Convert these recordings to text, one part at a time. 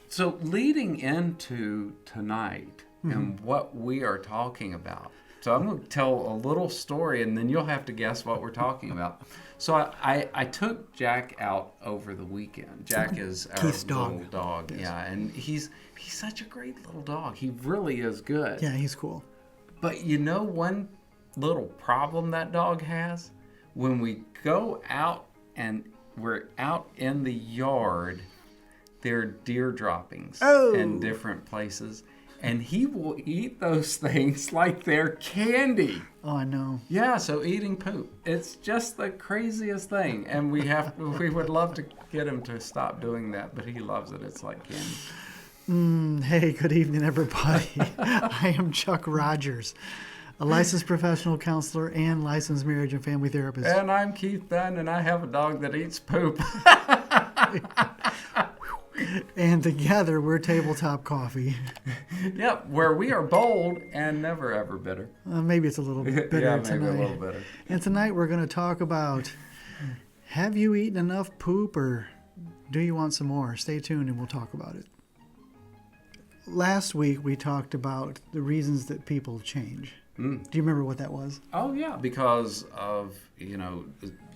So leading into tonight and what we are talking about. So I'm going to tell a little story, and then you'll have to guess what we're talking about. So I took Jack out over the weekend. Jack is our Keith's little dog. dog. Yes. Yeah, and he's such a great little dog. He really is good. Yeah, he's cool. But you know one little problem that dog has? When we go out and we're out in the yard, there are deer droppings in different places. And he will eat those things like they're candy. Oh, I know. Yeah, so eating poop. It's just the craziest thing. And we would love to get him to stop doing that, but he loves it. It's like candy. Hey, good evening, everybody. I am Chuck Rogers, a licensed professional counselor and licensed marriage and family therapist. And I'm Keith Dunn, and I have a dog that eats poop. And together, we're Tabletop Coffee. Yep, where we are bold and never ever bitter. Maybe it's a little bit bitter Yeah, tonight. maybe a little bitter. And tonight, we're going to talk about, have you eaten enough poop or do you want some more? Stay tuned and we'll talk about it. Last week, we talked about the reasons that people change. Do you remember what that was? Oh, yeah, because of,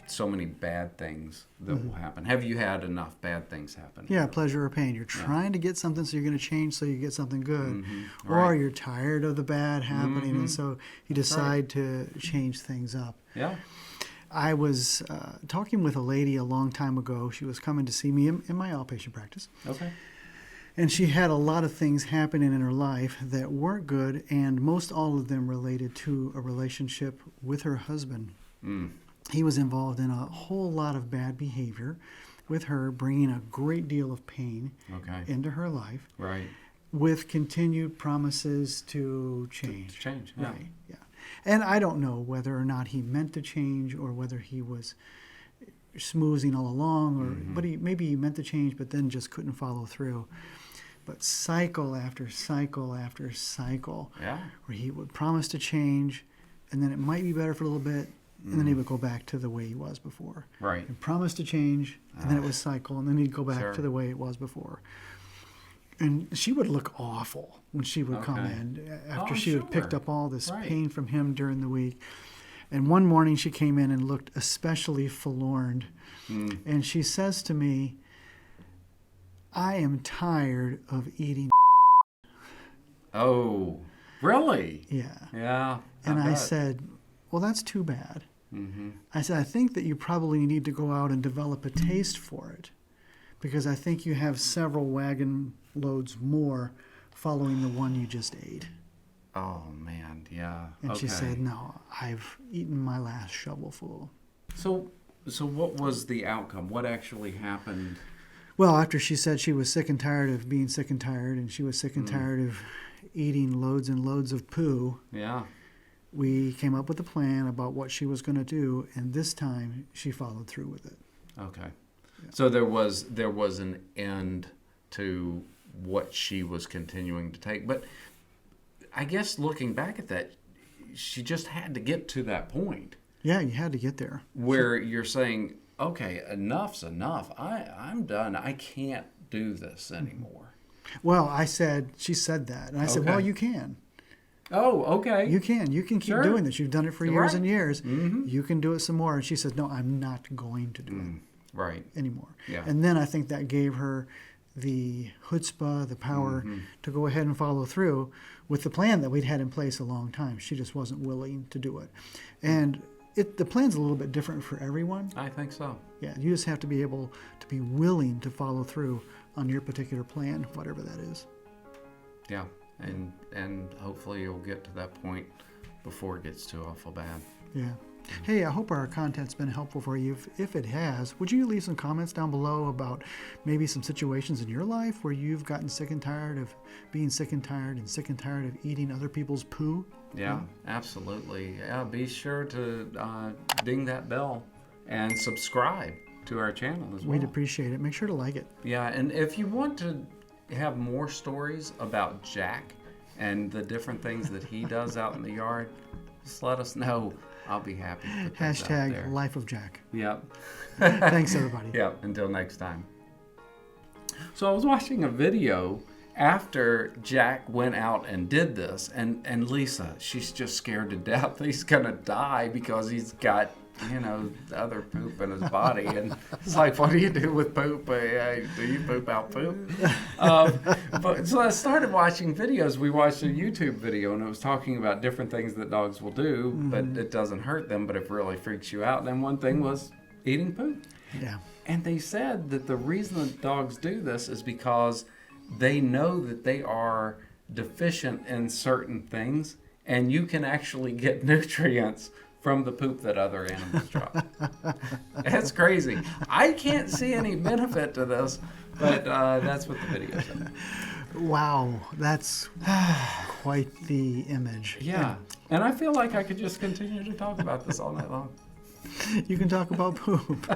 so many bad things that will happen. Have you had enough bad things happen? Yeah, pleasure or pain. You're trying to get something, so you're going to change so you get something good. Or Right. you're tired of the bad happening, and so you decide to change things up. Yeah. I was talking with a lady a long time ago. She was coming to see me in my outpatient practice. Okay. And she had a lot of things happening in her life that weren't good, and most all of them related to a relationship with her husband. He was involved in a whole lot of bad behavior with her, bringing a great deal of pain into her life, Right. with continued promises to change. Change. Yeah. Right, yeah. And I don't know whether or not he meant to change or whether he was smoozing all along, or but maybe he meant to change but then just couldn't follow through. But cycle after cycle after cycle, Yeah. where he would promise to change, and then it might be better for a little bit, and then he would go back to the way he was before. Right. And promise to change, and then it would cycle, and then he'd go back Sure. to the way it was before. And she would look awful when she would come Okay. in after Oh, she had picked sure. up all this Right. pain from him during the week. And one morning she came in and looked especially forlorn. And she says to me, I am tired of eating. Oh, really? Yeah. Yeah. And I bet. said, well, that's too bad. I said, I think that you probably need to go out and develop a taste for it, because I think you have several wagon loads more following the one you just ate. Oh, man. Yeah. And okay. she said, no, I've eaten my last shovelful. So what was the outcome? What actually happened? Well, after she said she was sick and tired of being sick and tired, and she was sick and tired of eating loads and loads of poo, Yeah. we came up with a plan about what she was going to do, and this time she followed through with it. Okay. Yeah. So there was an end to what she was continuing to take. But I guess looking back at that, she just had to get to that point. Yeah, you had to get there. Where you're saying, okay, enough's enough. I'm done. I can't do this anymore. Well, she said that. And I said, Okay. well, you can. Oh, okay. You can keep Sure. doing this. You've done it for years Right. and years. You can do it some more. And she said, no, I'm not going to do it Right. anymore. Yeah. And then I think that gave her the chutzpah, the power to go ahead and follow through with the plan that we'd had in place a long time. She just wasn't willing to do it. And the plan's a little bit different for everyone. I think so. Yeah, you just have to be able to be willing to follow through on your particular plan, whatever that is. Yeah. And hopefully you'll get to that point before it gets too awful bad. Yeah. Hey, I hope our content's been helpful for you. If it has, would you leave some comments down below about maybe some situations in your life where you've gotten sick and tired of being sick and tired of eating other people's poo? Yeah, absolutely. Yeah, be sure to ding that bell and subscribe to our channel as well. We'd appreciate it. Make sure to like it. Yeah, and if you want to have more stories about Jack and the different things that he does out in the yard, just let us know. I'll be happy to put those out there. #LifeOfJack. Yep. Thanks, everybody. Yep. Until next time. So I was watching a video after Jack went out and did this, and Lisa, she's just scared to death. He's gonna die because he's got, other poop in his body, and it's like, what do you do with poop? Do you poop out poop? But so I started watching videos. We watched a YouTube video, and it was talking about different things that dogs will do, but it doesn't hurt them, but it really freaks you out. And one thing was eating poop. Yeah. And they said that the reason that dogs do this is because they know that they are deficient in certain things, and you can actually get nutrients from the poop that other animals drop. That's crazy. I can't see any benefit to this, but that's what the video said. Wow, that's quite the image. Yeah, and I feel like I could just continue to talk about this all night long. You can talk about poop.